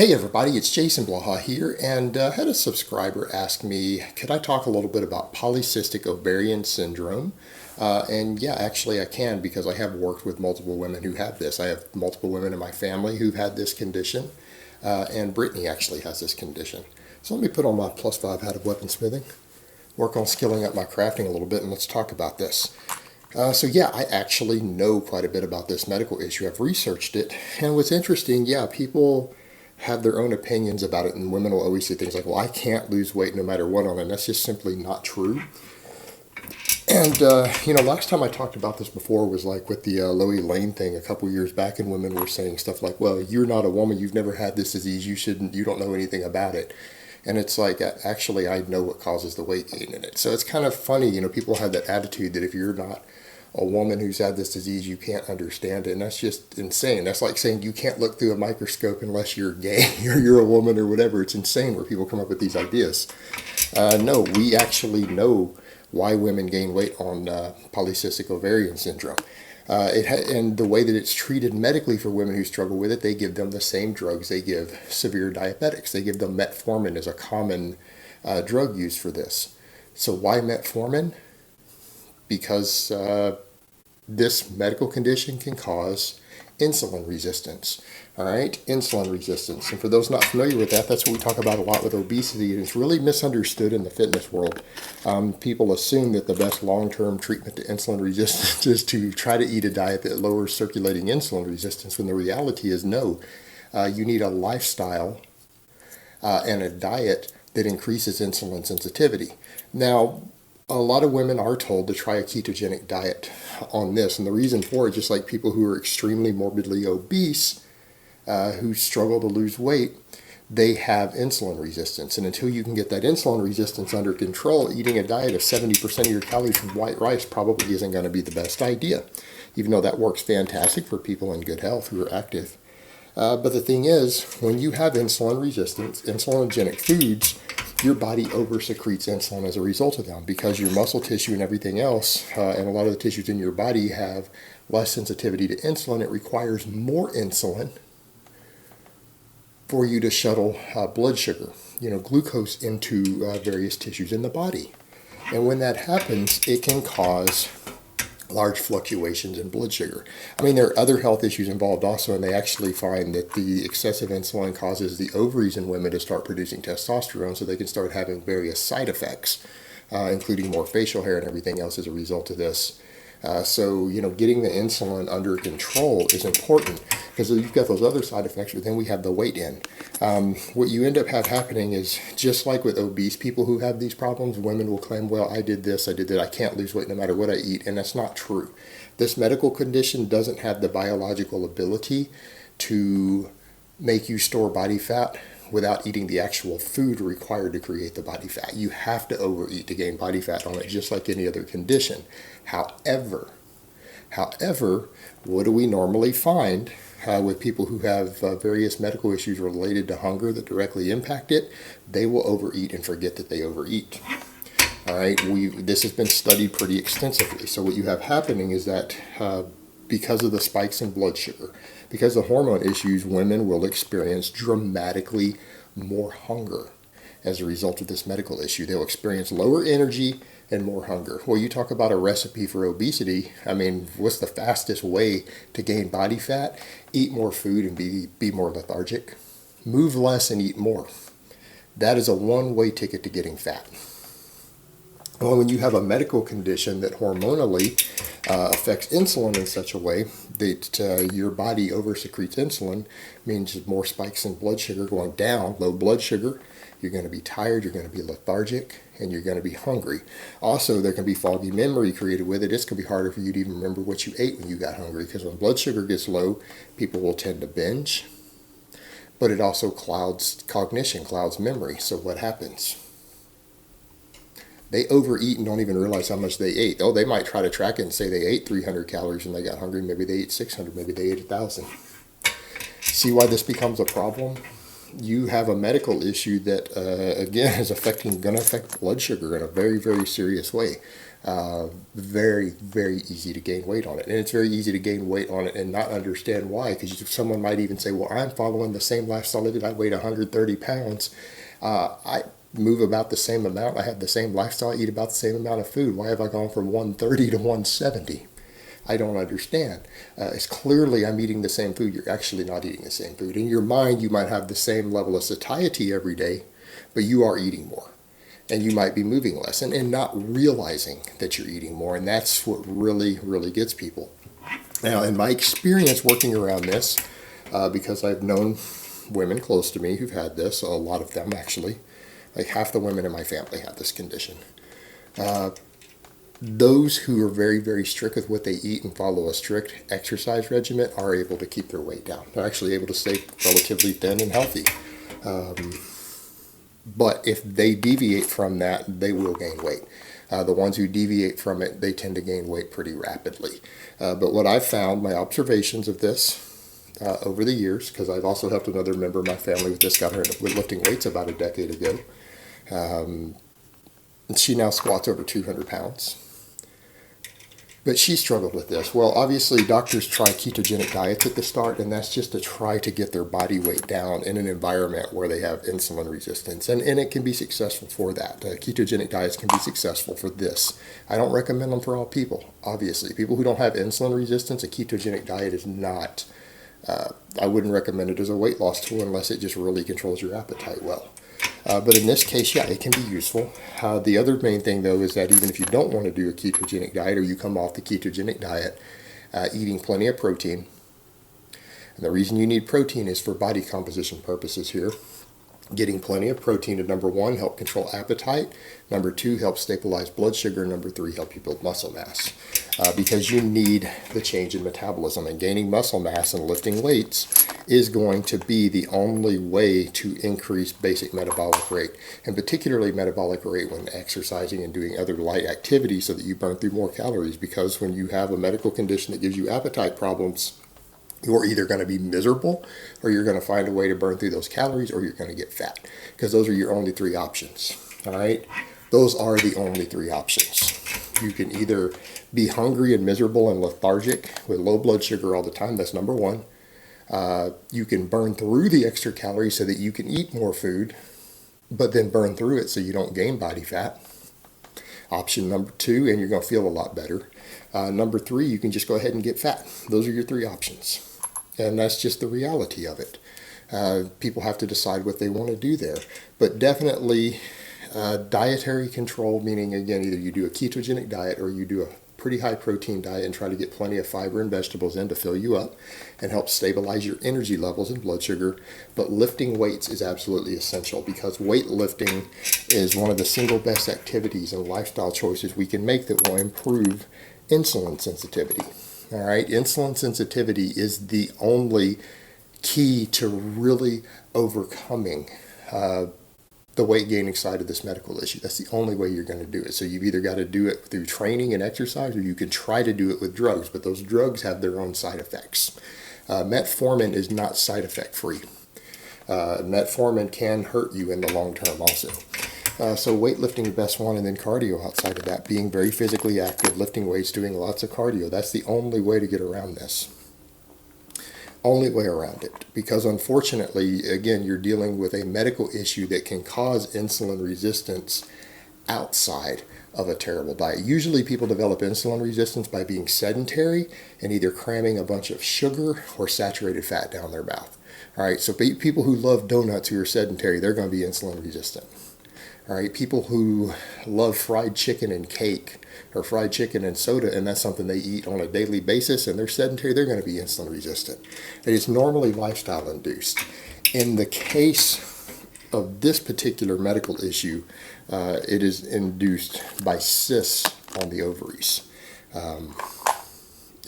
Hey everybody, it's Jason Blaha here, and I had a subscriber ask me, could I talk a little bit about polycystic ovarian syndrome? And yeah, actually I can, because I have worked with multiple women who have this. I have multiple women in my family who've had this condition, and Brittany actually has this condition. So let me put on my +5 hat of weaponsmithing, work on skilling up my crafting a little bit, and let's talk about this. So yeah, I actually know quite a bit about this medical issue. I've researched it, and what's interesting, yeah, people have their own opinions about it, and women will always say things like, well, I can't lose weight no matter what on it, and that's just simply not true. And, last time I talked about this before was like with the Loie Lane thing a couple years back, and women were saying stuff like, well, you're not a woman, you've never had this disease, you don't know anything about it. And it's like, actually, I know what causes the weight gain in it. So it's kind of funny, people have that attitude that if you're not a woman who's had this disease, you can't understand it, and that's just insane. That's like saying you can't look through a microscope unless you're gay or you're a woman or whatever. It's insane where people come up with these ideas. No, we actually know why women gain weight on polycystic ovarian syndrome. And the way that it's treated medically for women who struggle with it, they give them the same drugs they give severe diabetics. They give them Metformin as a common drug used for this. So why Metformin? Because this medical condition can cause insulin resistance. All right, insulin resistance. And for those not familiar with that, that's what we talk about a lot with obesity, and it's really misunderstood in the fitness world. People assume that the best long-term treatment to insulin resistance is to try to eat a diet that lowers circulating insulin resistance, when the reality is no. You need a lifestyle and a diet that increases insulin sensitivity. Now, a lot of women are told to try a ketogenic diet on this, and the reason for it, just like people who are extremely morbidly obese, who struggle to lose weight, they have insulin resistance. And until you can get that insulin resistance under control, eating a diet of 70% of your calories from white rice probably isn't going to be the best idea, even though that works fantastic for people in good health who are active. But the thing is, when you have insulin resistance, insulinogenic foods, your body oversecretes insulin as a result of them, because your muscle tissue and everything else, and a lot of the tissues in your body have less sensitivity to insulin. It requires more insulin for you to shuttle blood sugar, glucose into various tissues in the body. And when that happens, it can cause large fluctuations in blood sugar. I mean, there are other health issues involved also, and they actually find that the excessive insulin causes the ovaries in women to start producing testosterone, so they can start having various side effects, including more facial hair and everything else as a result of this. So, getting the insulin under control is important, because you've got those other side effects, but then we have the weight in. What you end up happening is, just like with obese people who have these problems, women will claim, well, I did this, I did that, I can't lose weight no matter what I eat, and that's not true. This medical condition doesn't have the biological ability to make you store body fat without eating the actual food required to create the body fat. You have to overeat to gain body fat on it, just like any other condition. However, what do we normally find with people who have various medical issues related to hunger that directly impact it? They will overeat and forget that they overeat. All right, this has been studied pretty extensively. So what you have happening is that because of the spikes in blood sugar, because of hormone issues, women will experience dramatically more hunger as a result of this medical issue. They'll experience lower energy and more hunger. Well, you talk about a recipe for obesity. I mean, what's the fastest way to gain body fat? Eat more food and be more lethargic. Move less and eat more. That is a one-way ticket to getting fat. Well, when you have a medical condition that hormonally affects insulin in such a way that your body oversecretes insulin, means more spikes in blood sugar going down, low blood sugar, you're going to be tired, you're going to be lethargic, and you're going to be hungry. Also, there can be foggy memory created with it. It's going to be harder for you to even remember what you ate when you got hungry, because when blood sugar gets low, people will tend to binge. But it also clouds cognition, clouds memory. So what happens? They overeat and don't even realize how much they ate. Oh, they might try to track it and say they ate 300 calories and they got hungry. Maybe they ate 600, maybe they ate 1,000. See why this becomes a problem? you have a medical issue that, again, is going to affect blood sugar in a very, very serious way. Very, very easy to gain weight on it. And it's very easy to gain weight on it and not understand why, because someone might even say, well, I'm following the same lifestyle I did. I weighed 130 pounds. I move about the same amount. I have the same lifestyle. I eat about the same amount of food. Why have I gone from 130 to 170? I don't understand. It's clearly I'm eating the same food. You're actually not eating the same food. In your mind, you might have the same level of satiety every day, but you are eating more. And you might be moving less and not realizing that you're eating more. And that's what really, really gets people. Now, in my experience working around this, because I've known women close to me who've had this, a lot of them actually, like half the women in my family have this condition. Those who are very, very strict with what they eat and follow a strict exercise regimen are able to keep their weight down. They're actually able to stay relatively thin and healthy. But if they deviate from that, they will gain weight. The ones who deviate from it, they tend to gain weight pretty rapidly. But what I've found, my observations of this over the years, because I've also helped another member of my family with this, got her into lifting weights about a decade ago. She now squats over 200 pounds. But she struggled with this. Well, obviously, doctors try ketogenic diets at the start, and that's just to try to get their body weight down in an environment where they have insulin resistance. And it can be successful for that. Ketogenic diets can be successful for this. I don't recommend them for all people, obviously. People who don't have insulin resistance, a ketogenic diet is not, I wouldn't recommend it as a weight loss tool unless it just really controls your appetite well. But in this case, yeah, it can be useful. The other main thing, though, is that even if you don't want to do a ketogenic diet or you come off the ketogenic diet, eating plenty of protein. And the reason you need protein is for body composition purposes here. Getting plenty of protein to, number one, help control appetite. Number two, help stabilize blood sugar. Number three, help you build muscle mass. Because you need the change in metabolism. And gaining muscle mass and lifting weights is going to be the only way to increase basic metabolic rate. And particularly metabolic rate when exercising and doing other light activities so that you burn through more calories. Because when you have a medical condition that gives you appetite problems, you're either going to be miserable, or you're going to find a way to burn through those calories, or you're going to get fat. Because those are your only three options. All right? Those are the only three options. You can either be hungry and miserable and lethargic with low blood sugar all the time. That's number one. You can burn through the extra calories so that you can eat more food, but then burn through it so you don't gain body fat. Option number two, and you're going to feel a lot better. Number three, you can just go ahead and get fat. Those are your three options. And that's just the reality of it. People have to decide what they want to do there. But definitely dietary control, meaning, again, either you do a ketogenic diet or you do a pretty high protein diet and try to get plenty of fiber and vegetables in to fill you up and help stabilize your energy levels and blood sugar. But lifting weights is absolutely essential, because weightlifting is one of the single best activities and lifestyle choices we can make that will improve insulin sensitivity. All right, insulin sensitivity is the only key to really overcoming the weight gaining side of this medical issue. That's the only way you're going to do it. So you've either got to do it through training and exercise, or you can try to do it with drugs, but those drugs have their own side effects. Metformin is not side effect free. Metformin can hurt you in the long term also. So weightlifting the best one, and then cardio outside of that, being very physically active, lifting weights, doing lots of cardio. That's the only way to get around this. Only way around it, because unfortunately, again, you're dealing with a medical issue that can cause insulin resistance outside of a terrible diet. Usually people develop insulin resistance by being sedentary and either cramming a bunch of sugar or saturated fat down their mouth. All right, so people who love donuts who are sedentary, they're going to be insulin resistant. All right, people who love fried chicken and cake or fried chicken and soda, and that's something they eat on a daily basis, and they're sedentary, they're going to be insulin resistant. It is normally lifestyle induced. In the case of this particular medical issue, it is induced by cysts on the ovaries.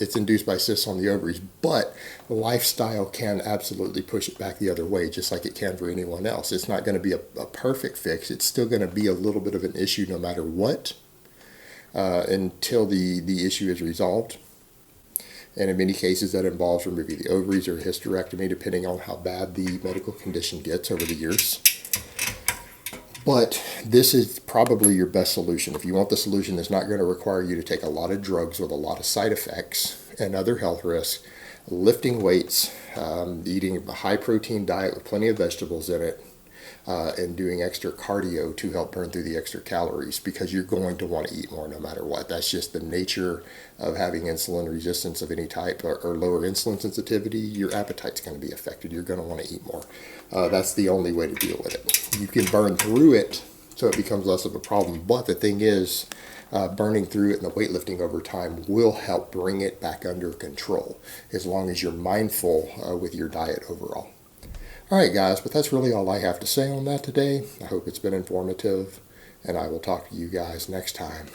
It's induced by cysts on the ovaries, but lifestyle can absolutely push it back the other way, just like it can for anyone else. It's not going to be a perfect fix. It's still going to be a little bit of an issue no matter what, until the issue is resolved. And in many cases, that involves removing the ovaries or hysterectomy, depending on how bad the medical condition gets over the years. But this is probably your best solution. If you want the solution that's not going to require you to take a lot of drugs with a lot of side effects and other health risks, lifting weights, eating a high protein diet with plenty of vegetables in it, and doing extra cardio to help burn through the extra calories, because you're going to want to eat more no matter what. That's just the nature of having insulin resistance of any type, or lower insulin sensitivity. Your appetite's going to be affected. You're going to want to eat more. That's the only way to deal with it. You can burn through it so it becomes less of a problem, but the thing is, burning through it and the weightlifting over time will help bring it back under control, as long as you're mindful with your diet overall. All right, guys, but that's really all I have to say on that today. I hope it's been informative, and I will talk to you guys next time.